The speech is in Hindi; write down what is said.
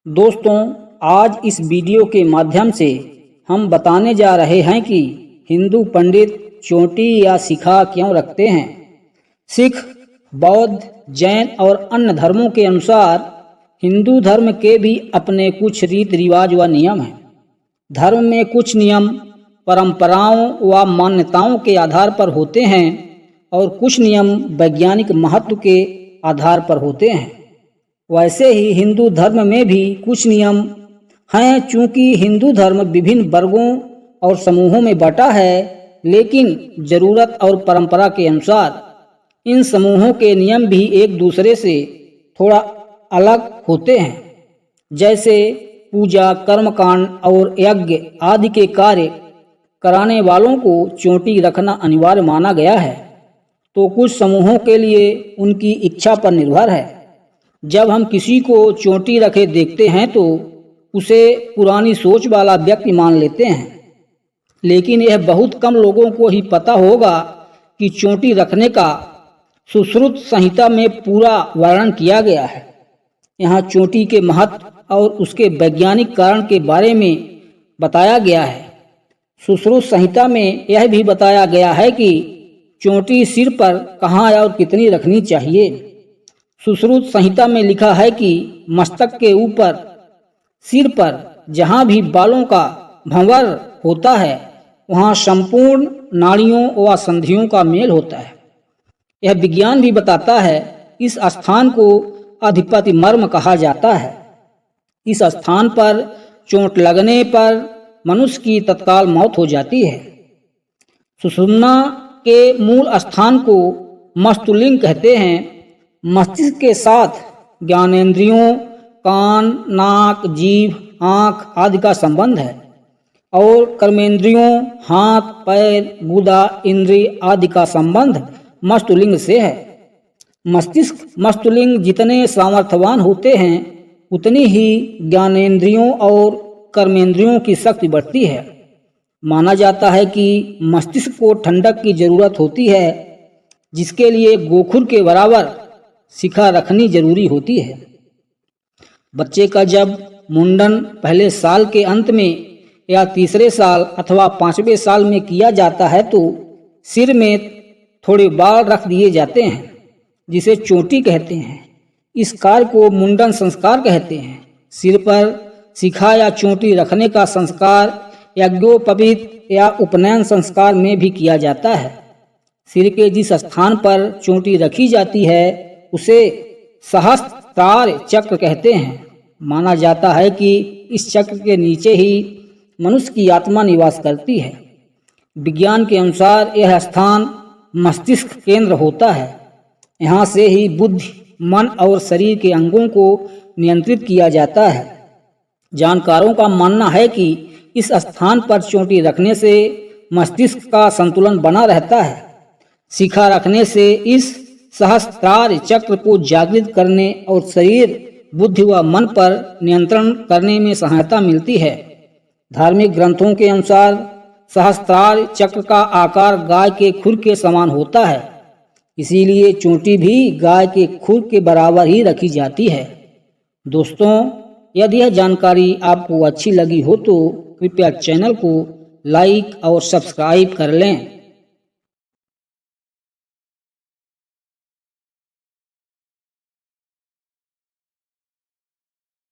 दोस्तों, आज इस वीडियो के माध्यम से हम बताने जा रहे हैं कि हिंदू पंडित चोटी या शिखा क्यों रखते हैं। सिख, बौद्ध, जैन और अन्य धर्मों के अनुसार हिंदू धर्म के भी अपने कुछ रीति रिवाज व नियम हैं। धर्म में कुछ नियम परंपराओं व मान्यताओं के आधार पर होते हैं और कुछ नियम वैज्ञानिक महत्व के आधार पर होते हैं। वैसे ही हिंदू धर्म में भी कुछ नियम हैं। चूंकि हिंदू धर्म विभिन्न वर्गों और समूहों में बटा है, लेकिन जरूरत और परंपरा के अनुसार इन समूहों के नियम भी एक दूसरे से थोड़ा अलग होते हैं। जैसे पूजा, कर्मकांड और यज्ञ आदि के कार्य कराने वालों को चोटी रखना अनिवार्य माना गया है, तो कुछ समूहों के लिए उनकी इच्छा पर निर्भर है। जब हम किसी को चोटी रखे देखते हैं तो उसे पुरानी सोच वाला व्यक्ति मान लेते हैं, लेकिन यह बहुत कम लोगों को ही पता होगा कि चोटी रखने का सुश्रुत संहिता में पूरा वर्णन किया गया है। यहाँ चोटी के महत्व और उसके वैज्ञानिक कारण के बारे में बताया गया है। सुश्रुत संहिता में यह भी बताया गया है कि चोटी सिर पर कहाँ और कितनी रखनी चाहिए। सुश्रुत संहिता में लिखा है कि मस्तक के ऊपर, सिर पर जहाँ भी बालों का भंवर होता है, वहाँ संपूर्ण नाड़ियों व संधियों का मेल होता है। यह विज्ञान भी बताता है। इस स्थान को अधिपति मर्म कहा जाता है। इस स्थान पर चोट लगने पर मनुष्य की तत्काल मौत हो जाती है। सुषुम्ना के मूल स्थान को मस्तुलिंग कहते हैं। मस्तिष्क के साथ ज्ञानेंद्रियों, कान, नाक, जीभ, आँख आदि का संबंध है और कर्मेंद्रियों, हाथ, पैर, गुदा, इंद्रिय आदि का संबंध मस्तुलिंग से है। मस्तिष्क मस्तुलिंग जितने सामर्थ्यवान होते हैं, उतनी ही ज्ञानेंद्रियों और कर्मेंद्रियों की शक्ति बढ़ती है। माना जाता है कि मस्तिष्क को ठंडक की जरूरत होती है, जिसके लिए गोखुर के बराबर शिखा रखनी जरूरी होती है। बच्चे का जब मुंडन पहले साल के अंत में या तीसरे साल अथवा 5वें साल में किया जाता है तो सिर में थोड़े बाल रख दिए जाते हैं, जिसे चोटी कहते हैं। इस कार्य को मुंडन संस्कार कहते हैं। सिर पर शिखा या चोटी रखने का संस्कार यज्ञोपवीत या उपनयन संस्कार में भी किया जाता है। सिर के जिस स्थान पर चोटी रखी जाती है उसे सहस्त्रार चक्र कहते हैं। माना जाता है कि इस चक्र के नीचे ही मनुष्य की आत्मा निवास करती है। विज्ञान के अनुसार यह स्थान मस्तिष्क केंद्र होता है। यहाँ से ही बुद्धि, मन और शरीर के अंगों को नियंत्रित किया जाता है। जानकारों का मानना है कि इस स्थान पर चोटी रखने से मस्तिष्क का संतुलन बना रहता है। शिखा रखने से इस सहस्त्रार चक्र को जागृत करने और शरीर, बुद्धि व मन पर नियंत्रण करने में सहायता मिलती है। धार्मिक ग्रंथों के अनुसार सहस्त्रार चक्र का आकार गाय के खुर के समान होता है, इसीलिए चोटी भी गाय के खुर के बराबर ही रखी जाती है। दोस्तों, यदि यह जानकारी आपको अच्छी लगी हो तो कृपया चैनल को लाइक और सब्सक्राइब कर लें।